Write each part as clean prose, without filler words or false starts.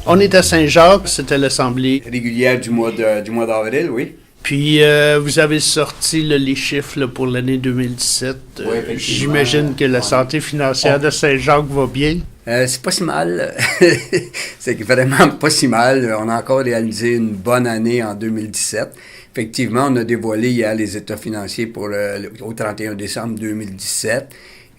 On est à Saint-Jacques, c'était l'Assemblée. Régulière du mois d'avril, oui. Puis, vous avez sorti les chiffres là, pour l'année 2017. Oui, j'imagine que la santé financière de Saint-Jacques va bien. C'est pas si mal. C'est vraiment pas si mal. On a encore réalisé une bonne année en 2017. Effectivement, on a dévoilé hier les états financiers au 31 décembre 2017.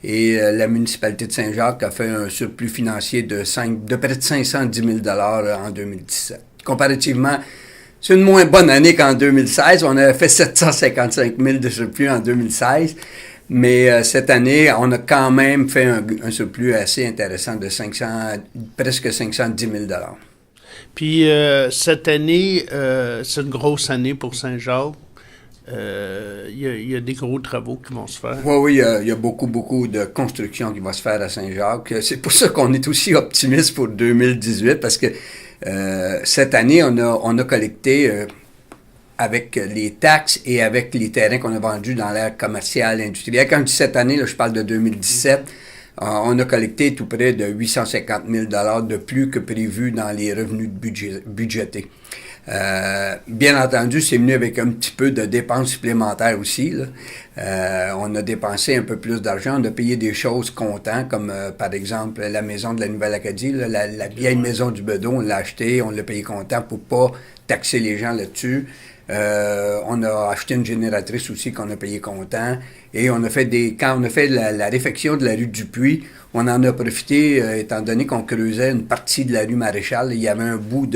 Et la municipalité de Saint-Jacques a fait un surplus financier de près de 510 000 $ en 2017. Comparativement, c'est une moins bonne année qu'en 2016. On a fait 755 000 de surplus en 2016. Mais cette année, on a quand même fait un surplus assez intéressant de presque 510 000 $. Puis cette année, c'est une grosse année pour Saint-Jacques. Il y a des gros travaux qui vont se faire. Oui, il y a beaucoup de construction qui va se faire à Saint-Jacques. C'est pour ça qu'on est aussi optimiste pour 2018, parce que cette année, on a collecté avec les taxes et avec les terrains qu'on a vendus dans l'ère commerciale industrielle. Quand je dis cette année, là, je parle de 2017, on a collecté tout près de 850 000 $ de plus que prévu dans les revenus budgétés. Bien entendu, c'est venu avec un petit peu de dépenses supplémentaires aussi, là. On a dépensé un peu plus d'argent, on a payé des choses comptant, comme par exemple la maison de la Nouvelle-Acadie, là, la vieille maison du Bedeau, on l'a achetée, on l'a payé comptant pour pas taxer les gens là-dessus. On a acheté une génératrice aussi qu'on a payé comptant. Et on a fait quand on a fait la réfection de la rue Dupuis, on en a profité, étant donné qu'on creusait une partie de la rue Maréchal. Il y avait un bout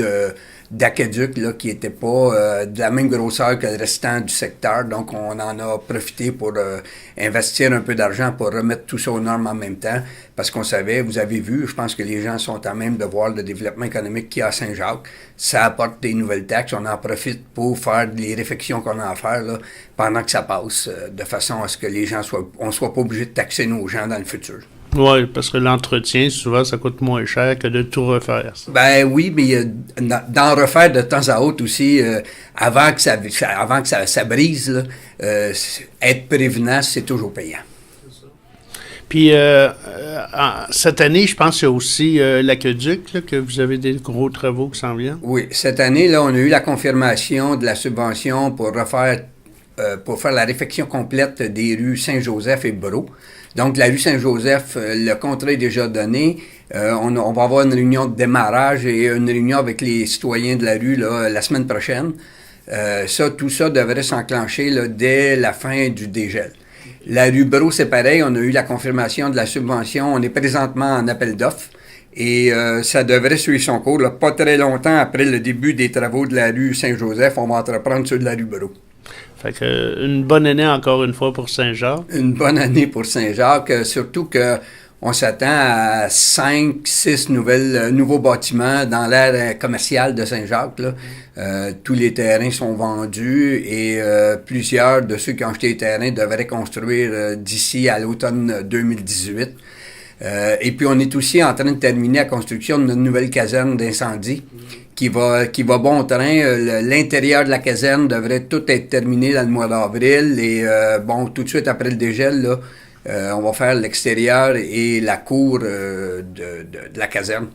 d'aqueduc là, qui était pas de la même grosseur que le restant du secteur. Donc, on en a profité pour investir un peu d'argent pour remettre tout ça aux normes en même temps. Parce qu'on savait, vous avez vu, je pense que les gens sont à même de voir le développement économique qu'il y a à Saint-Jacques. Ça apporte des nouvelles taxes. On en profite pour faire les réfections qu'on a à faire là, pendant que ça passe, de façon à ce que les gens on soit pas obligé de taxer nos gens dans le futur. Oui, parce que l'entretien, souvent, ça coûte moins cher que de tout refaire. Ça. Ben oui, mais d'en refaire de temps à autre aussi, avant que ça brise, là, être prévenant, c'est toujours payant. Puis, cette année, je pense qu'il y a aussi l'aqueduc, là, que vous avez des gros travaux qui s'en viennent. Oui, cette année, là, on a eu la confirmation de la subvention pour faire la réfection complète des rues Saint-Joseph et Brault. Donc, la rue Saint-Joseph, le contrat est déjà donné. On va avoir une réunion de démarrage et une réunion avec les citoyens de la rue là, la semaine prochaine. Tout ça devrait s'enclencher là, dès la fin du dégel. La rue Brault, c'est pareil. On a eu la confirmation de la subvention. On est présentement en appel d'offres. Et ça devrait suivre son cours. Là, pas très longtemps après le début des travaux de la rue Saint-Joseph, on va entreprendre ceux de la rue Brault. Fait que une bonne année encore une fois pour Saint-Jacques. Une bonne année pour Saint-Jacques, surtout que on s'attend à 5-6 nouveaux bâtiments dans l'ère commerciale de Saint-Jacques. Là. Tous les terrains sont vendus et plusieurs de ceux qui ont acheté les terrains devraient construire d'ici à l'automne 2018. Et puis on est aussi en train de terminer la construction de notre nouvelle caserne d'incendie qui va bon train. L'intérieur de la caserne devrait tout être terminé dans le mois d'avril et tout de suite après le dégel, là, on va faire l'extérieur et la cour de la caserne.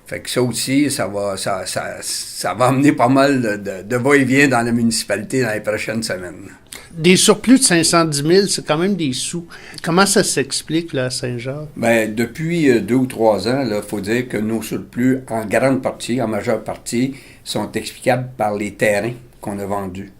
Fait que ça aussi, ça va amener pas mal de va-et-vient dans la municipalité dans les prochaines semaines. Des surplus de 510 000, c'est quand même des sous. Comment ça s'explique là, à Saint-Jacques? Ben, depuis 2 ou 3 ans, il faut dire que nos surplus, en majeure partie, sont explicables par les terrains qu'on a vendus.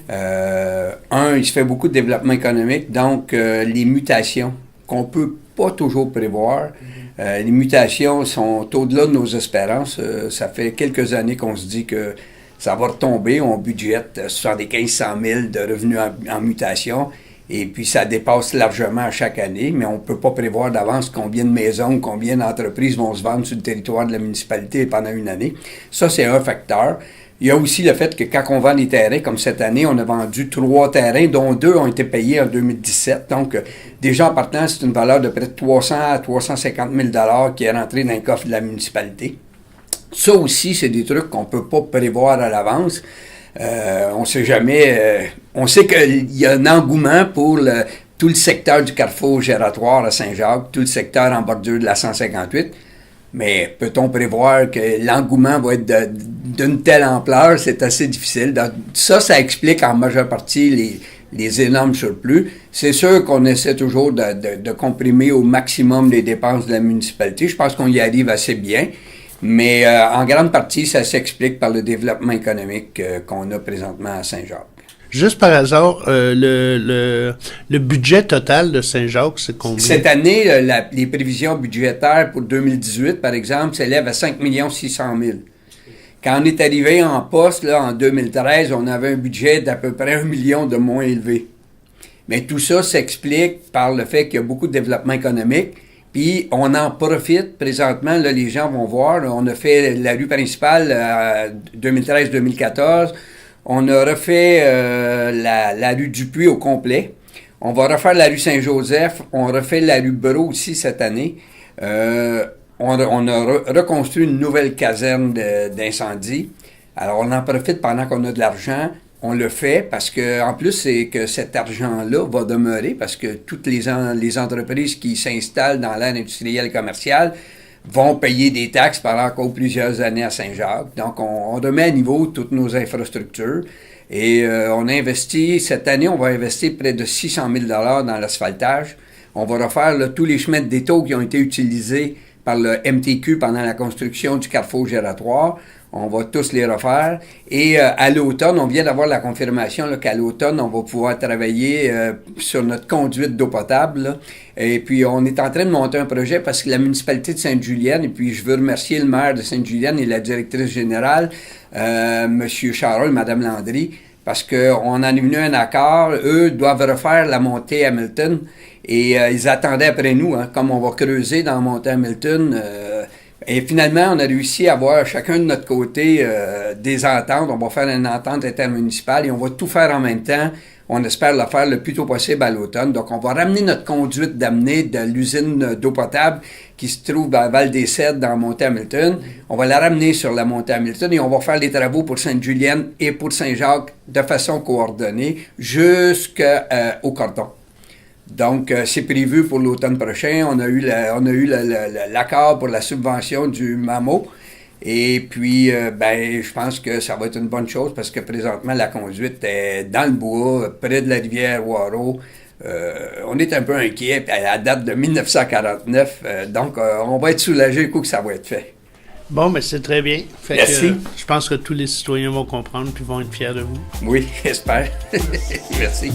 Il se fait beaucoup de développement économique, donc les mutations qu'on peut pas toujours prévoir. Les mutations sont au-delà de nos espérances. Ça fait quelques années qu'on se dit que ça va retomber. On budgète 75 000 de revenus en mutation. Et puis, ça dépasse largement à chaque année, mais on ne peut pas prévoir d'avance combien de maisons, combien d'entreprises vont se vendre sur le territoire de la municipalité pendant une année. Ça, c'est un facteur. Il y a aussi le fait que quand on vend les terrains, comme cette année, on a vendu 3 terrains, dont 2 ont été payés en 2017. Donc, déjà en partant, c'est une valeur de près de 300 à 350 000 $ qui est rentrée dans le coffre de la municipalité. Ça aussi, c'est des trucs qu'on ne peut pas prévoir à l'avance. On ne sait jamais. On sait qu'il y a un engouement pour tout le secteur du carrefour giratoire à Saint-Jacques, tout le secteur en bordure de la 158. Mais peut-on prévoir que l'engouement va être d'une telle ampleur? C'est assez difficile. Donc, ça explique en majeure partie les énormes surplus. C'est sûr qu'on essaie toujours de comprimer au maximum les dépenses de la municipalité. Je pense qu'on y arrive assez bien. Mais en grande partie, ça s'explique par le développement économique qu'on a présentement à Saint-Jacques. Juste par hasard, le budget total de Saint-Jacques, c'est combien? Cette année, les prévisions budgétaires pour 2018, par exemple, s'élèvent à 5 600 000. Quand on est arrivé en poste, là, en 2013, on avait un budget d'à peu près 1 million de moins élevé. Mais tout ça s'explique par le fait qu'il y a beaucoup de développement économique. Puis, on en profite présentement. Là, les gens vont voir. Là, on a fait la rue principale 2013-2014. On a refait la rue Dupuis au complet. On va refaire la rue Saint-Joseph. On refait la rue Bereau aussi cette année. On a reconstruit une nouvelle caserne d'incendie. Alors, on en profite pendant qu'on a de l'argent. On le fait parce que, en plus, c'est que cet argent-là va demeurer parce que toutes les entreprises qui s'installent dans l'ère industrielle et commerciale vont payer des taxes pendant encore plusieurs années à Saint-Jacques. Donc, on remet à niveau toutes nos infrastructures. Et on a investi, cette année, on va investir près de 600 000 $ dans l'asphaltage. On va refaire là, tous les chemins de détour qui ont été utilisés par le MTQ pendant la construction du carrefour giratoire. On va tous les refaire. Et à l'automne, on vient d'avoir la confirmation là, qu'à l'automne, on va pouvoir travailler sur notre conduite d'eau potable. Là. Et puis, on est en train de monter un projet parce que la municipalité de Sainte-Julienne, et puis je veux remercier le maire de Sainte-Julienne et la directrice générale, M. Charol et Mme Landry, parce qu'on en est venu à un accord. Eux doivent refaire la montée Hamilton et ils attendaient après nous, hein, comme on va creuser dans la montée Hamilton. Et finalement, on a réussi à avoir chacun de notre côté des ententes. On va faire une entente intermunicipale et on va tout faire en même temps. On espère le faire le plus tôt possible à l'automne. Donc, on va ramener notre conduite d'amener de l'usine d'eau potable qui se trouve à Val-des-Cèdres dans la montée Hamilton. On va la ramener sur la montée Hamilton et on va faire les travaux pour Sainte-Julienne et pour Saint-Jacques de façon coordonnée jusqu'au cordon. Donc, c'est prévu pour l'automne prochain. On a eu l'accord pour la subvention du MAMO. Et puis, je pense que ça va être une bonne chose parce que présentement, la conduite est dans le bois, près de la rivière Waro. On est un peu inquiet. Elle date de 1949. Donc, on va être soulagé du coup que ça va être fait. Bon, mais c'est très bien. Merci. Je pense que tous les citoyens vont comprendre et vont être fiers de vous. Oui, j'espère. Merci.